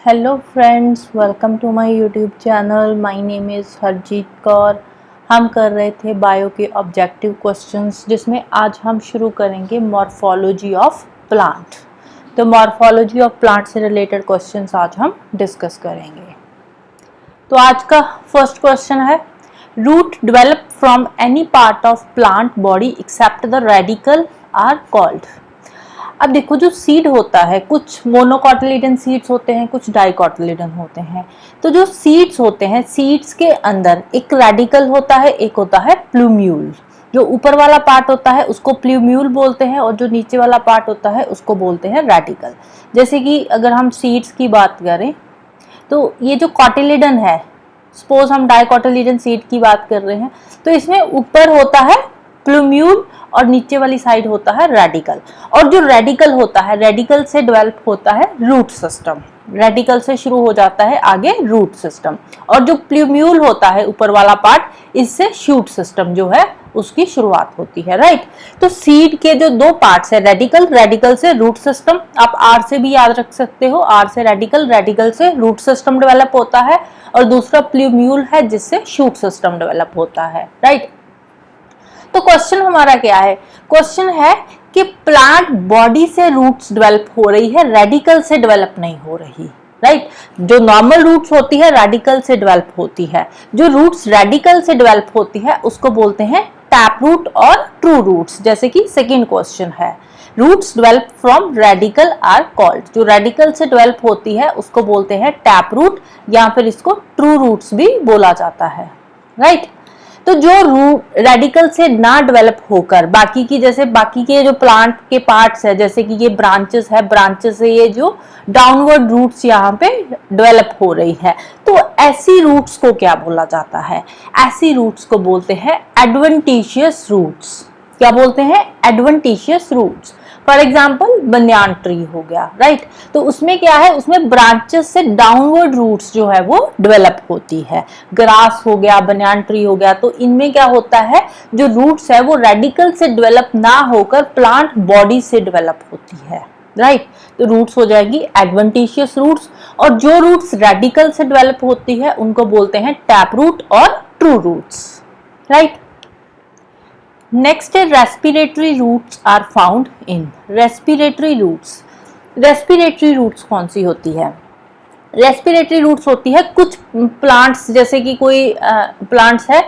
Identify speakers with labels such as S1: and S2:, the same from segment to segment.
S1: Hello friends, welcome to my YouTube channel. My name is Harjeet Kaur. हम कर रहे थे बायो के ऑब्जेक्टिव क्वेश्चंस, जिसमें आज हम शुरू करेंगे मॉर्फोलॉजी ऑफ प्लांट। तो मॉर्फोलॉजी ऑफ प्लांट से रिलेटेड क्वेश्चंस आज हम डिस्कस करेंगे। तो आज का फर्स्ट क्वेश्चन है, root develop from any part of plant body except the radical are called. अब देखो, जो सीड होता है, कुछ मोनोकोटिलेडन सीड्स होते हैं, कुछ डाइकोटिलेडन होते हैं। तो जो सीड्स होते हैं, सीड्स के अंदर एक रेडिकल होता है, एक होता है प्लूम्यूल। जो ऊपर वाला पार्ट होता है उसको प्लूम्यूल बोलते हैं, और जो नीचे वाला पार्ट होता है उसको बोलते हैं रेडिकल। जैसे कि अगर हम सीड्स की बात करें, तो ये जो कॉटिलेडन है, सपोज हम डाइकोटिलेडन सीड की बात कर रहे हैं, तो इसमें ऊपर होता है प्लूम्यूल और नीचे वाली साइड होता है रेडिकल। और जो रेडिकल होता है, रेडिकल से डेवलप होता है रूट सिस्टम। रेडिकल से शुरू हो जाता है आगे रूट सिस्टम, और जो प्लूम्यूल होता है ऊपर वाला पार्ट, इससे शूट सिस्टम जो है उसकी शुरुआत होती है। राइट। तो सीड के जो दो पार्ट्स है, रेडिकल, रेडिकल से रूट सिस्टम, आप आर से भी याद रख सकते हो, आर से रेडिकल, रेडिकल से रूट सिस्टम डेवलप होता है, और दूसरा प्लूम्यूल है जिससे शूट सिस्टम डेवलप होता है। राइट। तो क्वेश्चन हमारा क्या है? क्वेश्चन है कि प्लांट बॉडी से रूट्स डेवलप हो रही है, रेडिकल से डेवलप नहीं हो रही। राइट। जो नॉर्मल रूट्स होती है रेडिकल से डेवलप होती है, जो रूट्स रेडिकल से डेवलप होती है उसको बोलते हैं टैप रूट और ट्रू रूट्स। जैसे कि सेकंड क्वेश्चन है, roots develop from radical are called. जो रेडिकल से डेवलप होती है उसको बोलते हैं टैप रूट, या फिर इसको ट्रू रूट्स भी बोला जाता है। राइट। तो जो रेडिकल से ना डेवलप होकर बाकी की, जैसे बाकी के जो प्लांट के पार्ट्स है, जैसे कि ये ब्रांचेस है, ब्रांचेस से ये जो डाउनवर्ड रूट्स यहाँ पे डेवलप हो रही है, तो ऐसी रूट्स को क्या बोला जाता है? ऐसी रूट्स को बोलते हैं एडवेंटिशियस रूट्स। क्या बोलते हैं? Adventitious roots. For example banyan tree हो गया। राइट। तो उसमें क्या है, उसमें ब्रांचेस से डाउनवर्ड रूट्स जो है वो डेवलप होती है। ग्रास हो गया, बनियान ट्री हो गया, तो इनमें क्या होता है, जो रूट्स है वो रेडिकल से डेवलप ना होकर प्लांट बॉडी से डेवलप होती है। राइट। तो रूट्स हो जाएगी एडवेंटिशियस रूट्स, और जो रूट्स रेडिकल से डेवलप होती है उनको बोलते हैं टैप रूट और ट्रू रूट्स। राइट। नेक्स्ट है respiratory roots are found in. Respiratory roots, respiratory roots कौन सी होती है? रेस्पिरेटरी रूट्स होती है कुछ प्लांट्स, जैसे कि कोई प्लांट्स है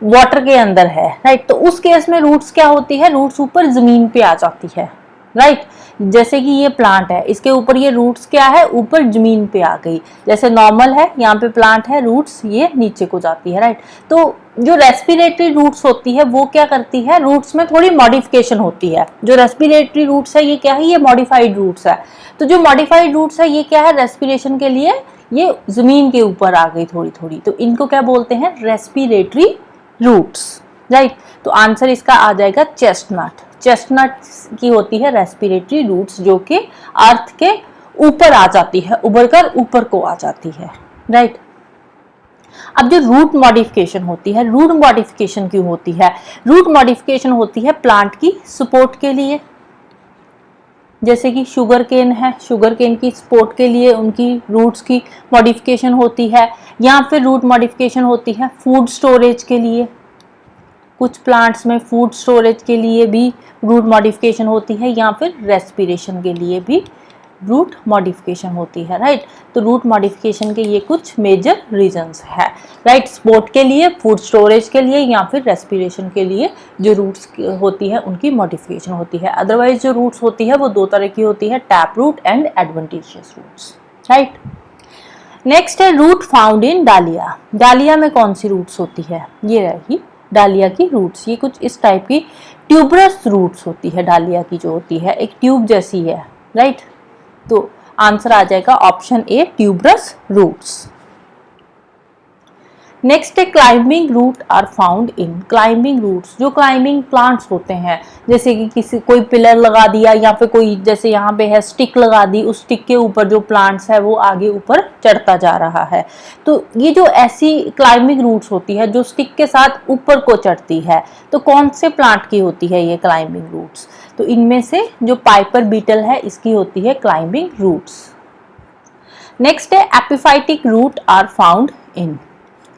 S1: वाटर के अंदर है। राइट। तो उस केस में रूट्स क्या होती है, रूट्स ऊपर जमीन पे आ जाती है। राइट। जैसे कि ये प्लांट है, इसके ऊपर ये रूट्स क्या है, ऊपर जमीन पे आ गई। जैसे नॉर्मल है, यहाँ पे प्लांट है, रूट्स ये नीचे को जाती है। राइट। तो जो रेस्पिरेटरी रूट्स होती है वो क्या करती है, रूट्स में थोड़ी मॉडिफिकेशन होती है। जो रेस्पिरेटरी रूट्स है ये क्या है, ये मॉडिफाइड रूट्स है। तो जो मॉडिफाइड रूट्स है ये क्या है, रेस्पिरेशन के लिए ये जमीन के ऊपर आ गई थोड़ी थोड़ी, तो इनको क्या बोलते हैं, रेस्पिरेटरी रूट्स। राइट। तो आंसर इसका आ जाएगा चेस्टनट। चेस्टनट की होती है रेस्पिरेटरी रूट्स, जो कि अर्थ के ऊपर आ जाती है, उभर कर ऊपर को आ जाती है। राइट। अब जो रूट मॉडिफिकेशन होती है, रूट मॉडिफिकेशन क्यों होती है? रूट मॉडिफिकेशन होती है प्लांट की सपोर्ट के लिए। जैसे कि शुगर केन है, शुगर केन की सपोर्ट के लिए उनकी रूट्स की मॉडिफिकेशन होती है, या फिर रूट मॉडिफिकेशन होती है फूड स्टोरेज के लिए। कुछ प्लांट्स में फूड स्टोरेज के लिए भी रूट मॉडिफिकेशन होती है, या फिर रेस्पिरेशन के लिए भी रूट मॉडिफिकेशन होती है। राइट। तो रूट मॉडिफिकेशन के ये कुछ मेजर रीजंस है। राइट। सपोर्ट के लिए, फूड स्टोरेज के लिए, या फिर रेस्पिरेशन के लिए जो रूट्स होती है उनकी मॉडिफिकेशन होती है। अदरवाइज जो रूट्स होती है वो दो तरह की होती है, tap root and adventitious roots. Right. Next है root found in dahlia. Dahlia में कौन सी रूट्स होती है? ये रही डालिया की रूट्स। ये कुछ इस टाइप की ट्यूबरस रूट्स होती है। डालिया की जो होती है एक ट्यूब जैसी है। राइट। तो आंसर आ जाएगा option A, tuberous roots. Next है climbing root are found in. Climbing roots, जो क्लाइंबिंग प्लांट्स होते हैं, जैसे कि किसी कोई पिलर लगा दिया, या फिर कोई जैसे यहाँ पे है स्टिक लगा दी, उस स्टिक के ऊपर जो प्लांट्स है वो आगे ऊपर चढ़ता जा रहा है। तो ये जो ऐसी क्लाइंबिंग रूट्स होती है जो स्टिक के साथ ऊपर को चढ़ती है, तो कौन से प्लांट की होती है ये क्लाइंबिंग रूट्स? तो इनमें से जो पाइपर बीटल है इसकी होती है क्लाइंबिंग रूट्स। नेक्स्ट है epiphytic root are found in.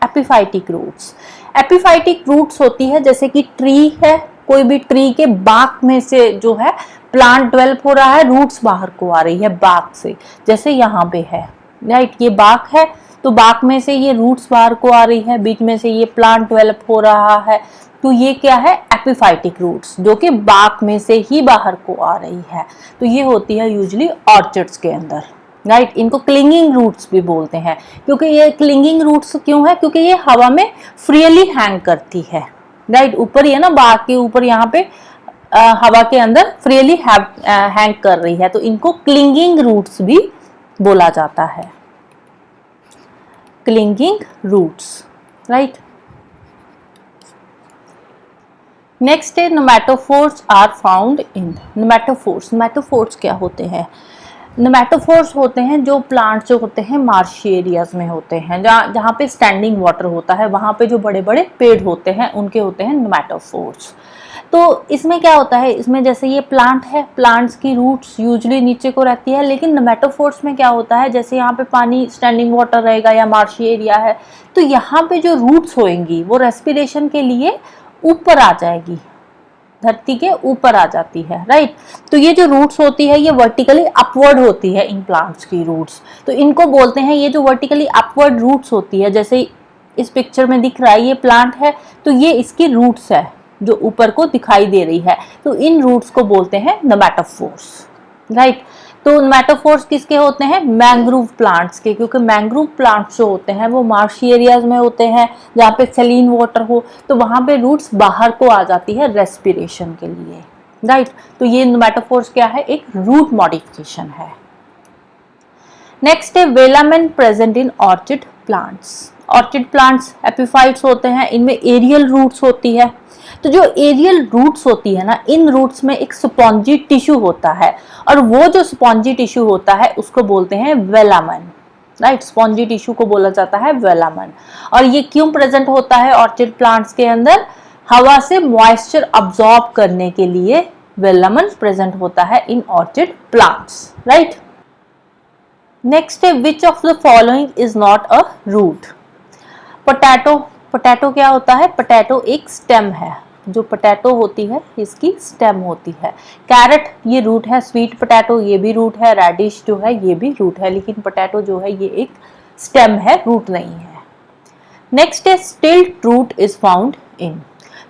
S1: Epiphytic roots, epiphytic roots होती है जैसे कि ट्री है, कोई भी ट्री के बाक में से जो है प्लांट डेवलप हो रहा है, रूट्स बाहर को आ रही है बाक से, जैसे यहाँ पे है, राइट, ये बाक है तो बाक में से ये रूट्स बाहर को आ रही है, बीच में से ये प्लांट डेवलप हो रहा है, तो ये क्या है, एपिफाइटिक रूट्स, जो कि बाक में से ही बाहर को आ रही है। तो ये होती है यूजुअली ऑर्चिड्स के अंदर, राइट। इनको क्लिंगिंग रूट्स भी बोलते हैं, क्योंकि ये क्लिंगिंग रूट्स क्यों है, क्योंकि ये हवा में फ्रीली हैंग करती है, राइट। ऊपर ही है ना, बाग के ऊपर यहाँ पे हवा के अंदर फ्रीली हैंग कर रही है, तो इनको क्लिंगिंग रूट्स भी बोला जाता है, क्लिंगिंग रूट्स, राइट। नेक्स्ट है नेमेटोफोर्स आर फाउंड इन। नेमेटोफोर्स, नेमेटोफोर्स क्या होते हैं, नेमेटोफोर्स होते हैं जो प्लांट्स जो होते हैं मार्शी एरियाज में होते हैं, जहाँ पे स्टैंडिंग वाटर होता है, वहाँ पे जो बड़े बड़े पेड़ होते हैं उनके होते हैं नेमेटोफोर्स। तो इसमें क्या होता है, इसमें जैसे ये प्लांट है, प्लांट्स की रूट्स यूजुअली नीचे को रहती है, लेकिन नेमेटोफोर्स में क्या होता है, जैसे यहाँ पे पानी स्टैंडिंग वाटर रहेगा या मार्शी एरिया है, तो यहाँ पे जो रूट्स होंगी वो रेस्पिरेशन के लिए ऊपर आ जाएगी, धरती के ऊपर आ जाती है, राइट। तो ये जो रूट्स होती है ये वर्टिकली अपवर्ड होती है इन प्लांट्स की रूट्स, तो इनको बोलते हैं, ये जो वर्टिकली अपवर्ड रूट्स होती है, जैसे इस पिक्चर में दिख रहा है ये प्लांट है, तो ये इसकी रूट्स है जो ऊपर को दिखाई दे रही है, तो इन रूट्स को बोलते हैं नेमेटोफोर्स, राइट। तो नेमेटोफोर्स किसके होते हैं, मैंग्रोव प्लांट्स के, क्योंकि मैंग्रोव प्लांट्स जो होते हैं वो मार्शी एरियाज में होते हैं जहाँ पे सैलीन वाटर हो, तो वहाँ पे रूट्स बाहर को आ जाती है रेस्पिरेशन के लिए, राइट। तो ये नेमेटोफोर्स क्या है, एक रूट मॉडिफिकेशन है। नेक्स्ट है velamen present in orchid plants. Orchid plants epiphytes होते हैं, इनमें एरियल रूट्स होती है, तो जो एरियल रूट्स होती है ना, इन रूट्स में एक स्पॉन्जी टिश्यू होता है, और वो जो स्पॉन्जी टिश्यू होता है उसको बोलते हैं वेलामन, राइट। स्पॉन्जी टिश्यू को बोला जाता है वेलामन। और ये क्यों प्रेजेंट होता है ऑर्चिड प्लांट्स के अंदर, हवा से मॉइस्चर अब्सॉर्ब करने के लिए वेलामन प्रेजेंट होता है in orchid plants, right. Next है which of the following is not a root. Potato, potato क्या होता है, पोटैटो एक स्टेम है, जो पोटैटो होती है इसकी स्टेम होती है। कैरेट ये रूट है, स्वीट पोटैटो ये भी रूट है, रेडिश जो है ये भी रूट है, लेकिन पोटैटो जो है ये एक स्टेम है, रूट नहीं है। नेक्स्ट है स्टिल्ट रूट इज फाउंड इन।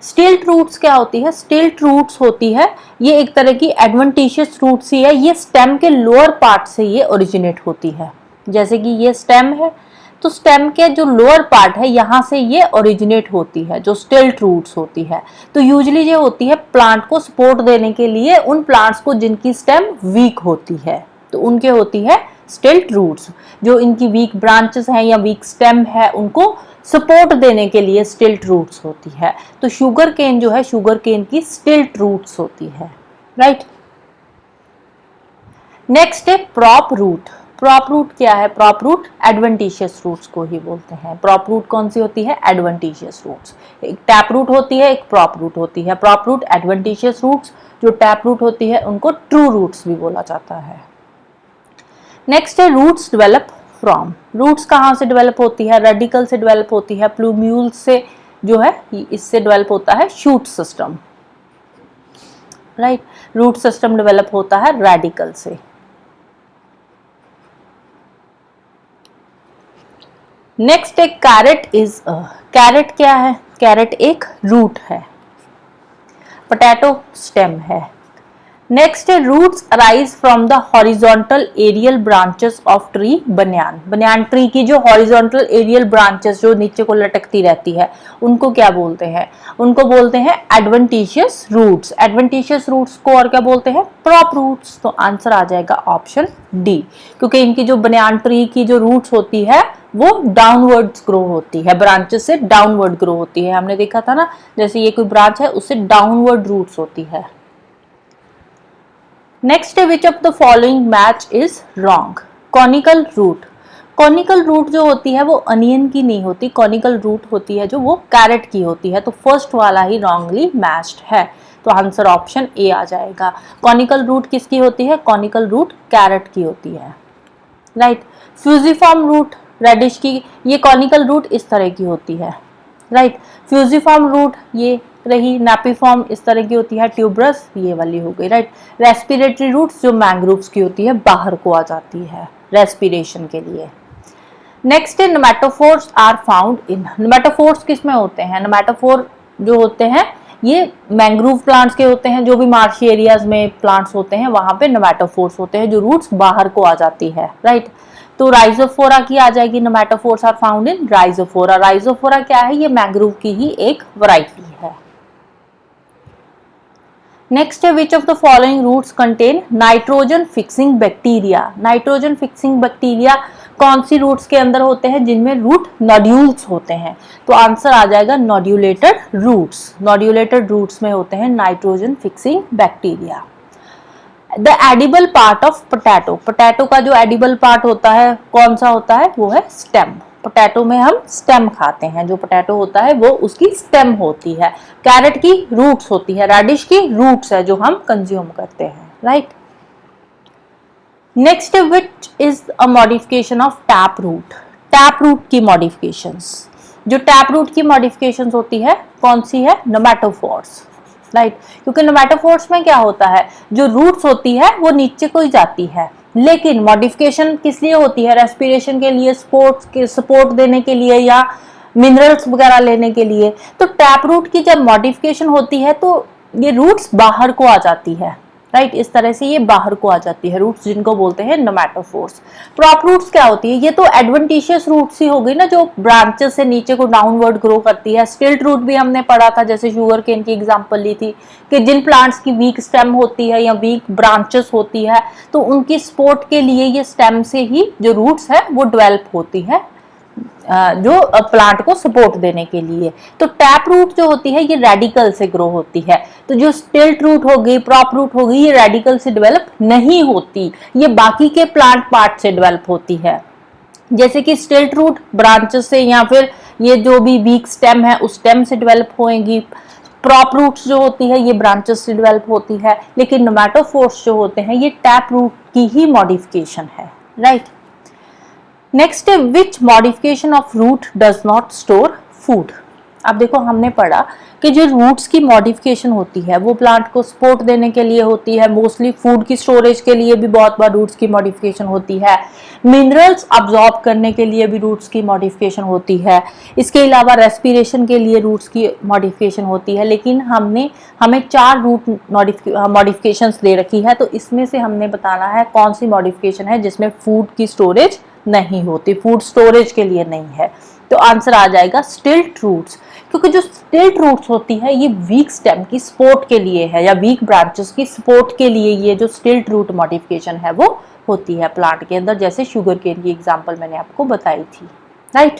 S1: स्टिल्ट रूट्स क्या होती है, स्टिल्ट रूट्स होती है ये एक तरह की एडवेंटिशियस रूट्स ही है, ये स्टेम के लोअर पार्ट से ये ओरिजिनेट होती है, जैसे कि ये स्टेम है तो स्टेम के जो लोअर पार्ट है यहाँ से ये ओरिजिनेट होती है, जो स्टिल्ट रूट्स होती है। तो यूजुअली ये होती है प्लांट को सपोर्ट देने के लिए, उन प्लांट्स को जिनकी स्टेम वीक होती है तो उनके होती है स्टिल्ट रूट्स, जो इनकी वीक ब्रांचेस हैं या वीक स्टेम है उनको सपोर्ट देने के लिए स्टिल्ट रूट्स होती है। तो शुगर केन जो है, शुगर केन की स्टिल्ट रूट्स होती है, राइट। नेक्स्ट है प्रॉप रूट। प्रॉप रूट क्या है, प्रॉप रूट एडवेंटिशियस रूट्स को ही बोलते हैं। प्रॉप रूट कौन सी होती है, एडवेंटिशियस रूट्स। एक टैप रूट होती है, एक प्रॉप रूट होती है। प्रॉप रूट एडवेंटिशियस रूट्स, जो टैप रूट होती है उनको ट्रू रूट्स भी बोला जाता है। नेक्स्ट है रूट्स डेवलप फ्रॉम। रूट्स कहाँ से डेवलप होती है, रेडिकल से डेवलप होती है, प्लूम्यूल से जो है इससे डेवलप होता है shoot system, right. Root system develop होता है रेडिकल से। नेक्स्ट एक कैरेट इज अ। कैरेट क्या है, कैरेट एक रूट है, पोटैटो स्टेम है। नेक्स्ट है roots arise from the horizontal aerial branches of tree banyan. Banyan tree की जो हॉरिजॉन्टल एरियल ब्रांचेस जो नीचे को लटकती रहती है उनको क्या बोलते हैं, उनको बोलते हैं एडवेंटिशियस रूट्स। एडवेंटिशियस रूट्स को और क्या बोलते हैं, प्रॉप रूट्स। तो आंसर आ जाएगा ऑप्शन डी, क्योंकि इनकी जो बनियान ट्री की जो रूट्स होती है वो डाउनवर्ड्स ग्रो होती है, ब्रांचेस से डाउनवर्ड ग्रो होती है। हमने देखा था ना, जैसे ये कोई ब्रांच है उससे डाउनवर्ड रूट्स होती है। नेक्स्ट है which of the following match is wrong. Conical root. Conical root जो होती है वो अनियन की नहीं होती, कॉनिकल रूट होती है जो वो कैरेट की होती है, तो फर्स्ट वाला ही रॉन्गली मैच्ड है, तो आंसर ऑप्शन ए आ जाएगा। कॉनिकल रूट किसकी होती है, कॉनिकल रूट कैरेट की होती है, राइट। फ्यूजिफॉर्म रूट रेडिश की, ये कॉनिकल रूट इस तरह की होती है, राइट। फ्यूजिफॉर्म रूट ये रही, नैपिफॉर्म इस तरह की होती है, ट्यूबरस ये वाली हो गई, राइट। रेस्पिरेटरी रूट्स जो मैंग्रोव्स की होती है बाहर को आ जाती है रेस्पिरेशन के लिए। नेक्स्ट है नेमेटोफोर्स आर फाउंड इन, नेमेटोफोर्स किसमें होते हैं? नेमेटोफोर जो होते हैं ये मैंग्रोव प्लांट्स के होते हैं, जो भी मार्शी एरियाज में प्लांट्स होते हैं वहां पे नेमेटोफोर्स होते हैं, जो रूट्स बाहर को आ जाती है, राइट। तो राइजोफोरा की आ जाएगी, pneumatophores are found in rhizophora. Rhizophora क्या है? ये मैंग्रोव की ही एक वैरायटी है। नेक्स्ट है which of the following roots contain nitrogen fixing bacteria. Nitrogen fixing bacteria कौन सी रूट्स के अंदर होते हैं? जिनमें रूट नोड्यूल्स होते हैं। तो आंसर आ जाएगा नोड्यूलेटेड रूट्स। नोड्यूलेटेड रूट्स में होते हैं nitrogen fixing bacteria. The edible part of potato, potato का जो एडिबल पार्ट होता है कौन सा होता है? वो है स्टेम। पोटैटो में हम स्टेम खाते हैं, जो पोटैटो होता है वो उसकी स्टेम होती है। कैरेट की रूट्स होती है, रेडिश की रूट्स है जो हम कंज्यूम करते हैं, right. Next which is a modification of tap root. Tap root की मॉडिफिकेशंस, जो टैप रूट की मॉडिफिकेशंस होती है कौन सी है? Pneumatophores, right. क्योंकि नेमेटोफोर्स में क्या होता है, जो रूट्स होती है वो नीचे को ही जाती है, लेकिन मॉडिफिकेशन किस लिए होती है? रेस्पिरेशन के लिए, सपोर्ट देने के लिए, या मिनरल्स वगैरह लेने के लिए। तो टैप रूट की जब मॉडिफिकेशन होती है तो ये रूट्स बाहर को आ जाती है, राइट। इस तरह से ये बाहर को आ जाती है रूट्स, जिनको बोलते हैं नेमेटोफोर्स। प्रॉप रूट्स क्या होती है? ये तो एडवेंटिशियस रूट्स ही हो गई ना, जो ब्रांचेस से नीचे को डाउनवर्ड ग्रो करती है। स्टिल्ट रूट भी हमने पढ़ा था, जैसे शुगर केन की एग्जांपल ली थी कि जिन प्लांट्स की वीक स्टेम होती है या वीक ब्रांचेस होती है तो उनकी सपोर्ट के लिए ये स्टेम से ही जो रूट्स है वो डेवलप होती है, जो प्लांट को सपोर्ट देने के लिए। तो टैप रूट जो होती है ये रेडिकल से ग्रो होती है। तो जो स्टिल्ट रूट हो गई, प्रॉप रूट हो गई, ये रेडिकल से डेवलप नहीं होती, ये बाकी के प्लांट पार्ट से डेवलप होती है। जैसे कि स्टिल्ट रूट ब्रांचेस से या फिर ये जो भी वीक स्टेम है उस स्टेम से डेवलप होएंगी। प्रॉप रूट्स जो होती है ये ब्रांचेस से डेवलप होती है, लेकिन नेमेटोफोर्स जो होते हैं ये टैप रूट की ही मॉडिफिकेशन है, राइट। नेक्स्ट है which modification of root does not store food. अब देखो हमने पढ़ा कि जो रूट्स की मॉडिफिकेशन होती है वो प्लांट को सपोर्ट देने के लिए होती है, मोस्टली फूड की स्टोरेज के लिए भी बहुत बार रूट्स की मॉडिफिकेशन होती है, मिनरल्स अब्सॉर्ब करने के लिए भी रूट्स की मॉडिफिकेशन होती है, इसके अलावा रेस्पिरेशन के लिए रूट्स की मॉडिफिकेशन होती है। लेकिन हमें 4 रूट मॉडिफिकेशंस दे रखी है, तो इसमें से हमने बताना है कौन सी मॉडिफिकेशन है जिसमें फूड की स्टोरेज नहीं होती, फूड स्टोरेज के लिए नहीं है। तो आंसर आ जाएगा स्टिल्ट रूट्स, क्योंकि जो स्टिल्ट रूट्स होती है ये वीक स्टेम की सपोर्ट के लिए है, या वीक ब्रांचेस की सपोर्ट के लिए ये जो स्टिल्ट रूट मॉडिफिकेशन है वो होती है प्लांट के अंदर, जैसे शुगर केन की एग्जांपल मैंने आपको बताई थी, right.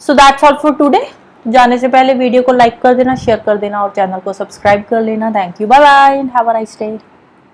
S1: So that's all for today. जाने से पहले वीडियो को लाइक कर देना, शेयर कर देना और चैनल को सब्सक्राइब कर लेना। Thank you, bye bye, have a nice day.